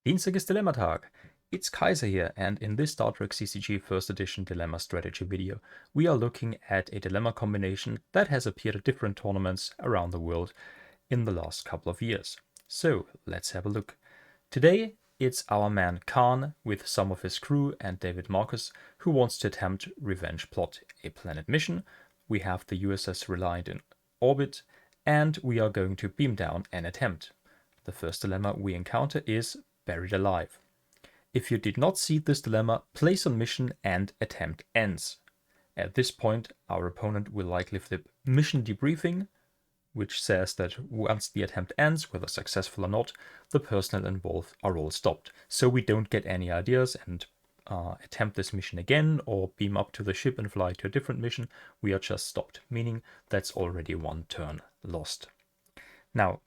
Dienstages Dilemmatag. It's Kaiser here, and in this Star Trek CCG First Edition Dilemma Strategy video, we are looking at a dilemma combination that has appeared at different tournaments around the world in the last couple of years. So, let's have a look. Today, it's our man Khan with some of his crew and David Marcus, who wants to attempt Revenge Plot, a planet mission. We have the USS Reliant in orbit, and we are going to beam down and attempt. The first dilemma we encounter is Buried Alive. If you did not see this dilemma, place on mission and attempt ends. At this point, our opponent will likely flip Mission Debriefing, which says that once the attempt ends, whether successful or not, the personnel involved are all stopped. So we don't get any ideas and attempt this mission again or beam up to the ship and fly to a different mission. We are just stopped, meaning that's already one turn lost. Now,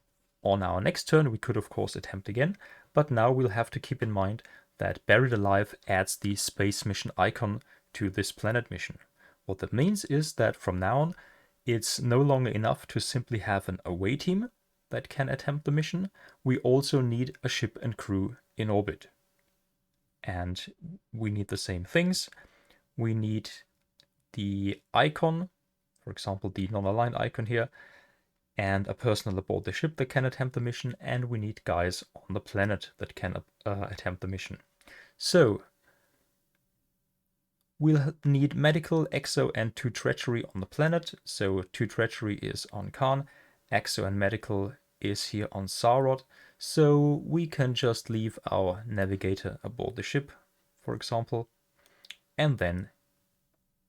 on our next turn, we could of course attempt again, but now we'll have to keep in mind that Buried Alive adds the space mission icon to this planet mission. What that means is that from now on, it's no longer enough to simply have an away team that can attempt the mission. We also need a ship and crew in orbit. And we need the same things. We need the icon, for example, the non-aligned icon here, and a personnel aboard the ship that can attempt the mission, and we need guys on the planet that can attempt the mission. So, we'll need medical, exo, and 2 treachery on the planet. So 2 treachery is on Khan, exo and medical is here on Sarod. So we can just leave our navigator aboard the ship, for example, and then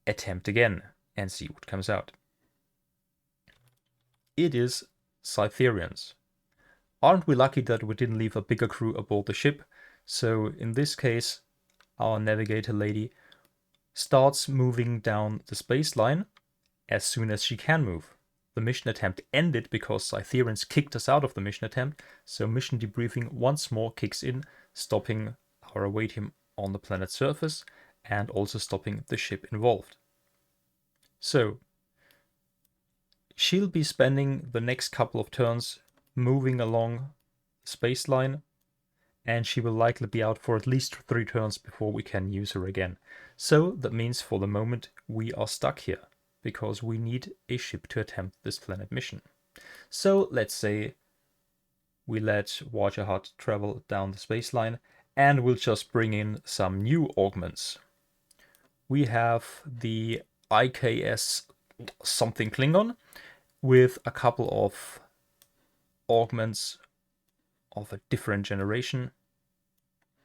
attempt again and see what comes out. It is Cytherians. Aren't we lucky that we didn't leave a bigger crew aboard the ship? So in this case, our navigator lady starts moving down the space line as soon as she can move. The mission attempt ended because Cytherians kicked us out of the mission attempt, so mission debriefing once more kicks in, stopping our away team on the planet's surface and also stopping the ship involved. So, she'll be spending the next couple of turns moving along the space line, and she will likely be out for at least 3 turns before we can use her again. So that means for the moment we are stuck here, because we need a ship to attempt this planet mission. So let's say we let Wajahat travel down the space line, and we'll just bring in some new augments. We have the IKS something Klingon with a couple of augments of a different generation,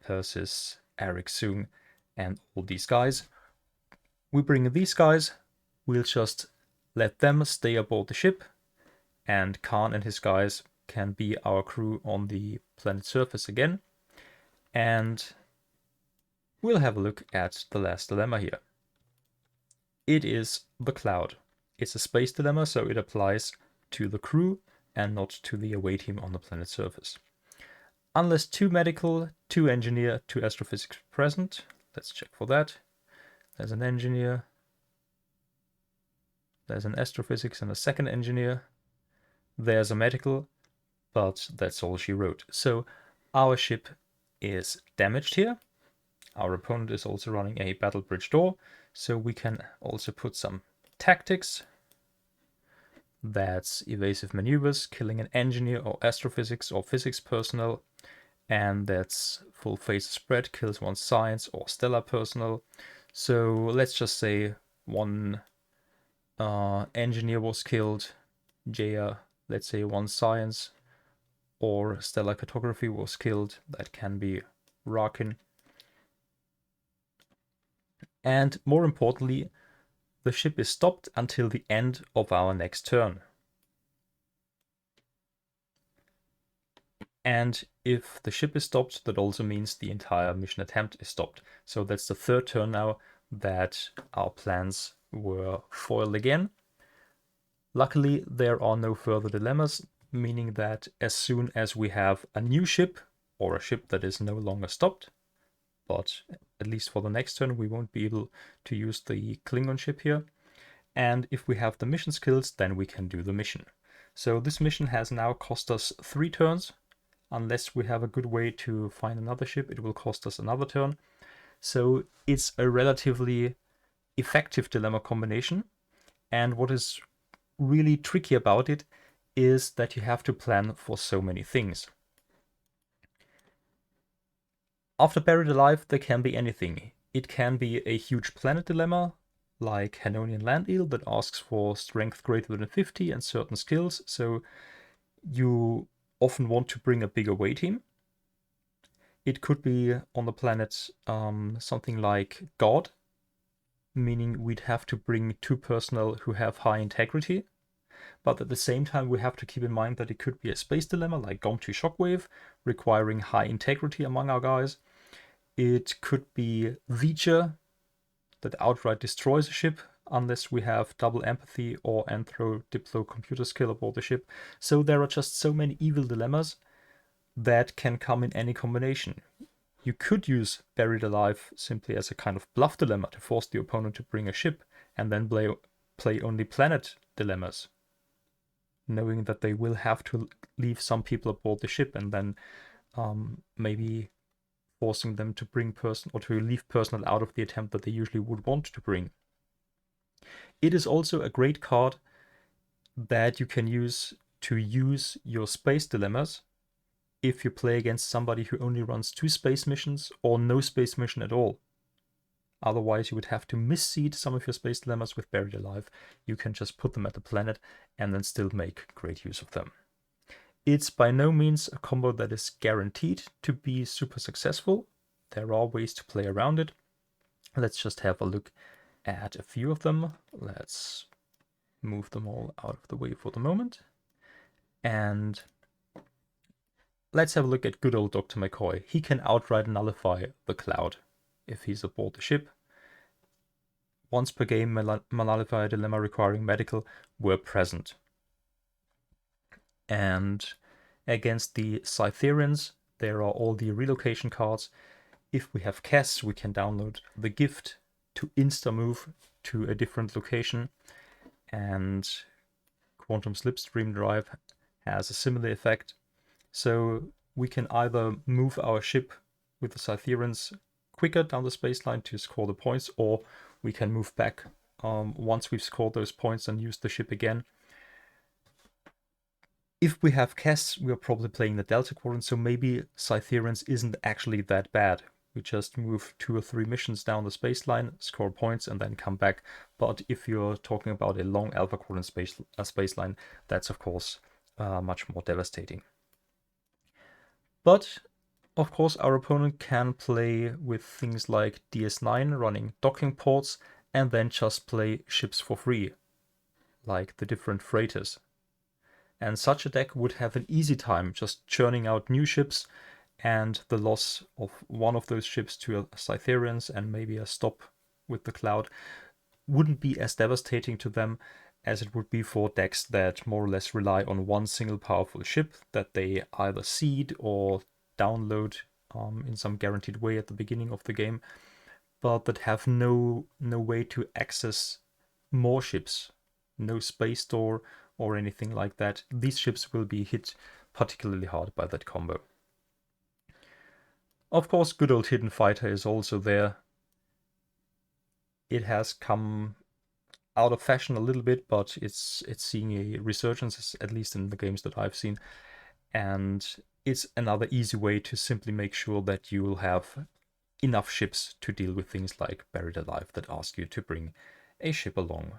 Persis, Eric Soong, and all these guys. We bring these guys, we'll just let them stay aboard the ship, and Khan and his guys can be our crew on the planet's surface again. And we'll have a look at the last dilemma here. It is the Cloud. It's a space dilemma, so it applies to the crew and not to the away team on the planet's surface. Unless 2 medical, 2 engineer, 2 astrophysics present. Let's check for that. There's an engineer. There's an astrophysics and a second engineer. There's a medical, but that's all she wrote. So our ship is damaged here. Our opponent is also running a battle bridge door, so we can also put some tactics. That's evasive maneuvers, killing an engineer or astrophysics or physics personnel. And that's full phase spread, kills 1 science or stellar personnel. So let's just say 1 engineer was killed, Jaya, let's say 1 science, or stellar cartography was killed, that can be Rakin. And more importantly, the ship is stopped until the end of our next turn. And if the ship is stopped, that also means the entire mission attempt is stopped. So that's the 3rd turn now that our plans were foiled again. Luckily, there are no further dilemmas, meaning that as soon as we have a new ship, or a ship that is no longer stopped, but at least for the next turn we won't be able to use the Klingon ship here. And if we have the mission skills, then we can do the mission. So this mission has now cost us 3 turns, Unless we have a good way to find another ship, it will cost us another turn. So it's a relatively effective dilemma combination. And what is really tricky about it is that you have to plan for so many things. After Buried Alive, there can be anything. It can be a huge planet dilemma, like Hannonian Land Eel, that asks for strength greater than 50 and certain skills, so you often want to bring a bigger away team. It could be on the planet something like God, meaning we'd have to bring 2 personnel who have high integrity. But at the same time, we have to keep in mind that it could be a space dilemma like Gomtu Shockwave, requiring high integrity among our guys. It could be Vija, that outright destroys a ship unless we have double empathy or anthro diplo computer skill aboard the ship. So there are just so many evil dilemmas that can come in any combination. You could use Buried Alive simply as a kind of bluff dilemma to force the opponent to bring a ship and then play only planet dilemmas, knowing that they will have to leave some people aboard the ship and then maybe forcing them to bring or to leave personnel out of the attempt that they usually would want to bring. It is also a great card that you can use to use your space dilemmas if you play against somebody who only runs 2 space missions or no space mission at all. Otherwise, you would have to misseed some of your space dilemmas with Buried Alive. You can just put them at the planet and then still make great use of them. It's by no means a combo that is guaranteed to be super successful. There are ways to play around it. Let's just have a look at a few of them. Let's move them all out of the way for the moment. And let's have a look at good old Dr. McCoy. He can outright nullify the cloud if he's aboard the ship. Once per game, nullify a dilemma requiring medical were present. And against the Cytherians, there are all the relocation cards. If we have Kess, we can download the gift to insta-move to a different location. And Quantum Slipstream Drive has a similar effect. So we can either move our ship with the Cytherians quicker down the spaceline to score the points, or we can move back once we've scored those points and use the ship again. If we have Kess, we're probably playing the Delta Quadrant, so maybe Cytherians isn't actually that bad. We just move 2 or 3 missions down the spaceline, score points, and then come back. But if you're talking about a long Alpha Quadrant spaceline, that's of course much more devastating. But of course, our opponent can play with things like DS9 running docking ports and then just play ships for free, like the different freighters. And such a deck would have an easy time just churning out new ships, and the loss of one of those ships to Cytherians and maybe a stop with the cloud wouldn't be as devastating to them as it would be for decks that more or less rely on one single powerful ship that they either seed or download in some guaranteed way at the beginning of the game, but that have no way to access more ships, no space door or anything like that. These ships will be hit particularly hard by that combo. Of course, good old Hidden Fighter is also there. It has come out of fashion a little bit, but it's seeing a resurgence, at least in the games that I've seen. And it's another easy way to simply make sure that you will have enough ships to deal with things like Buried Alive that ask you to bring a ship along.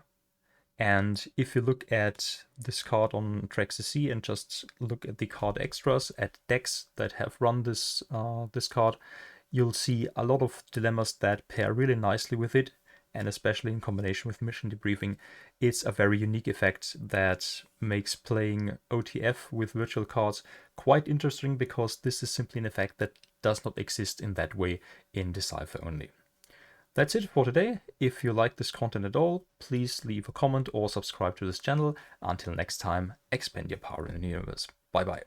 And if you look at this card on TrackCC and just look at the card extras at decks that have run this card, you'll see a lot of dilemmas that pair really nicely with it, and especially in combination with Mission Debriefing, it's a very unique effect that makes playing OTF with virtual cards quite interesting, because this is simply an effect that does not exist in that way in Decipher only. That's it for today. If you like this content at all, please leave a comment or subscribe to this channel. Until next time, expand your power in the universe. Bye bye.